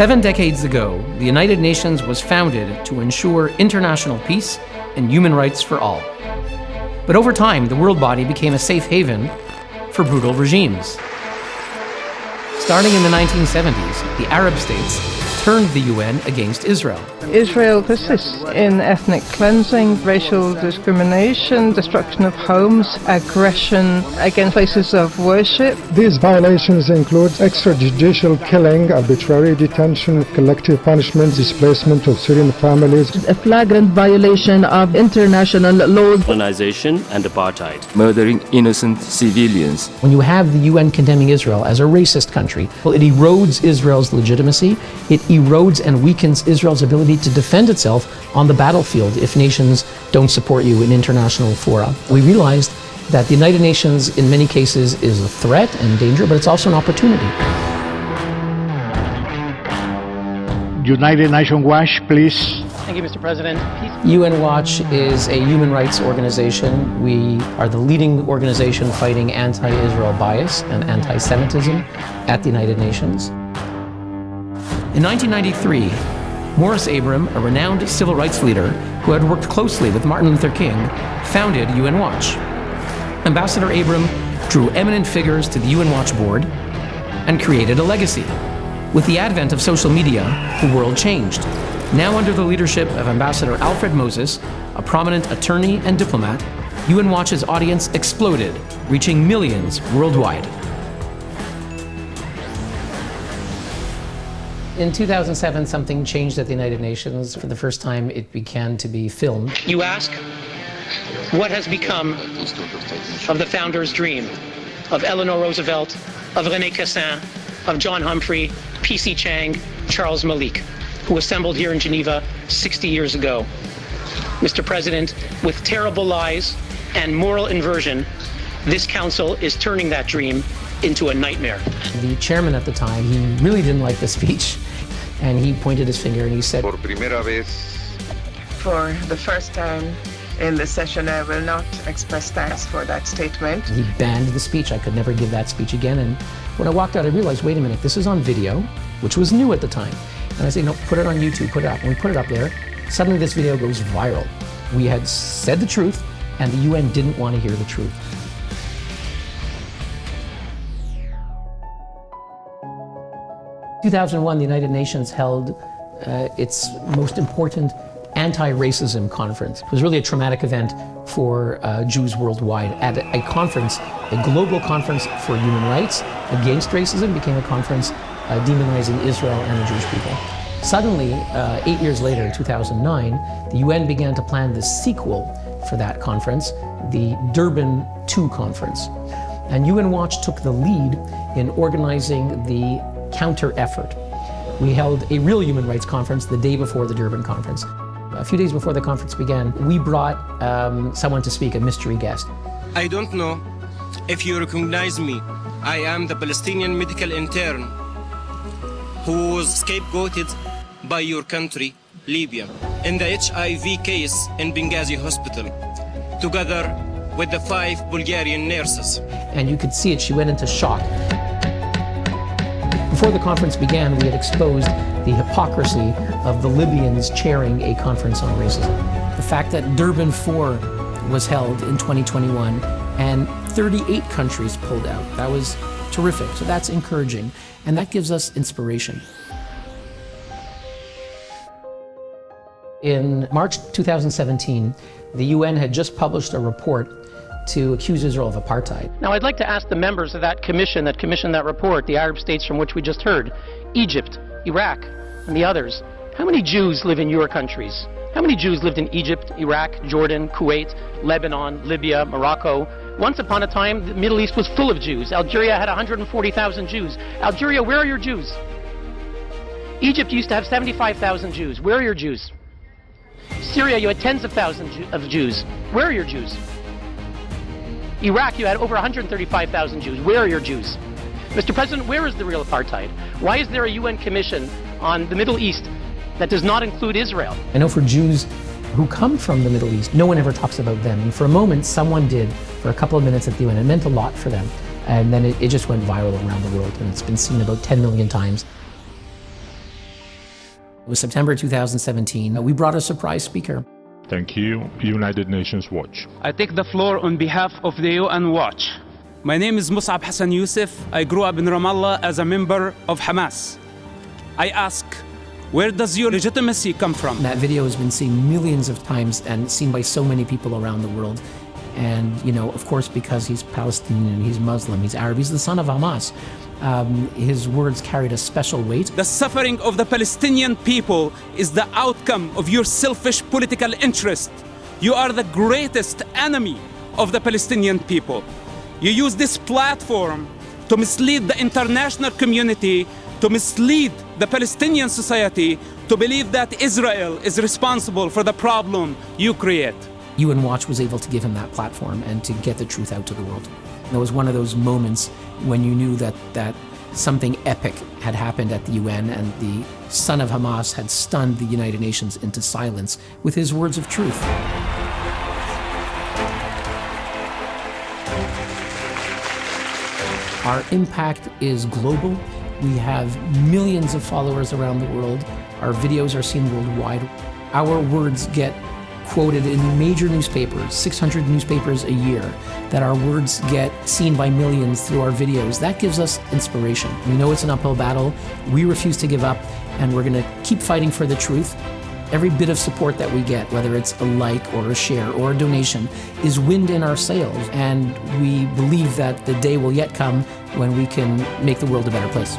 7 decades ago, the United Nations was founded to ensure international peace and human rights for all. But over time, the world body became a safe haven for brutal regimes. Starting in the 1970s, the Arab states turned the UN against Israel. Israel persists in ethnic cleansing, racial discrimination, destruction of homes, aggression against places of worship. These violations include extrajudicial killing, arbitrary detention, collective punishment, displacement of Syrian families, a flagrant violation of international laws, colonization and apartheid, murdering innocent civilians. When you have the UN condemning Israel as a racist country, well, it erodes Israel's legitimacy. It erodes and weakens Israel's ability to defend itself on the battlefield if nations don't support you in international fora. We realized that the United Nations in many cases is a threat and danger, but it's also an opportunity. United Nations Watch, please. Thank you, Mr. President. UN Watch is a human rights organization. We are the leading organization fighting anti-Israel bias and anti-Semitism at the United Nations. In 1993, Morris Abram, a renowned civil rights leader who had worked closely with Martin Luther King, founded UN Watch. Ambassador Abram drew eminent figures to the UN Watch board and created a legacy. With the advent of social media, the world changed. Now under the leadership of Ambassador Alfred Moses, a prominent attorney and diplomat, UN Watch's audience exploded, reaching millions worldwide. In 2007, something changed at the United Nations. For the first time, it began to be filmed. You ask, what has become of the founder's dream, of Eleanor Roosevelt, of René Cassin, of John Humphrey, P.C. Chang, Charles Malik, who assembled here in Geneva 60 years ago? Mr. President, with terrible lies and moral inversion, this council is turning that dream into a nightmare. The chairman at the time, he really didn't like the speech, and he pointed his finger and he said, For the first time in this session, I will not express thanks for that statement. He banned the speech. I could never give that speech again. And when I walked out, I realized, wait a minute, this is on video, which was new at the time. And I said, no, put it on YouTube, put it up. And we put it up there. Suddenly this video goes viral. We had said the truth, and the UN didn't want to hear the truth. In 2001, the United Nations held its most important anti-racism conference. It was really a traumatic event for Jews worldwide. At a conference, a global conference for human rights against racism became a conference demonizing Israel and the Jewish people. Suddenly, 8 years later, in 2009, the UN began to plan the sequel for that conference, the Durban II conference. And UN Watch took the lead in organizing the counter-effort. We held a real human rights conference the day before the Durban conference. A few days before the conference began, we brought someone to speak, a mystery guest. I don't know if you recognize me. I am the Palestinian medical intern who was scapegoated by your country, Libya, in the HIV case in Benghazi hospital, together with the 5 Bulgarian nurses. And you could see it, she went into shock. Before the conference began, we had exposed the hypocrisy of the Libyans chairing a conference on racism. The fact that Durban IV was held in 2021 and 38 countries pulled out, that was terrific. So that's encouraging, and that gives us inspiration. In March 2017, the UN had just published a report to accuse Israel of apartheid. Now, I'd like to ask the members of that commissioned that report, the Arab states from which we just heard, Egypt, Iraq, and the others, how many Jews live in your countries? How many Jews lived in Egypt, Iraq, Jordan, Kuwait, Lebanon, Libya, Morocco? Once upon a time, the Middle East was full of Jews. Algeria had 140,000 Jews. Algeria, where are your Jews? Egypt used to have 75,000 Jews. Where are your Jews? Syria, you had tens of thousands of Jews. Where are your Jews? Iraq, you had over 135,000 Jews. Where are your Jews? Mr. President, where is the real apartheid? Why is there a UN commission on the Middle East that does not include Israel? I know for Jews who come from the Middle East, no one ever talks about them. And for a moment, someone did for a couple of minutes at the UN. It meant a lot for them. And then it just went viral around the world, and it's been seen about 10 million times. was September 2017. We brought a surprise speaker. Thank you, United Nations Watch. I take the floor on behalf of the UN Watch. My name is Mus'ab Hassan Youssef. I grew up in Ramallah as a member of Hamas. I ask, where does your legitimacy come from? That video has been seen millions of times and seen by so many people around the world. And, you know, of course, because he's Palestinian, he's Muslim, he's Arab, he's the son of Hamas. His words carried a special weight. The suffering of the Palestinian people is the outcome of your selfish political interest. You are the greatest enemy of the Palestinian people. You use this platform to mislead the international community, to mislead the Palestinian society, to believe that Israel is responsible for the problem you create. UN Watch was able to give him that platform and to get the truth out to the world. It was one of those moments when you knew that something epic had happened at the UN and the son of Hamas had stunned the United Nations into silence with his words of truth. Our impact is global. We have millions of followers around the world. Our videos are seen worldwide. Our words get quoted in major newspapers, 600 newspapers a year, that our words get seen by millions through our videos. That gives us inspiration. We know it's an uphill battle. We refuse to give up, and we're going to keep fighting for the truth. Every bit of support that we get, whether it's a like or a share or a donation, is wind in our sails, and we believe that the day will yet come when we can make the world a better place.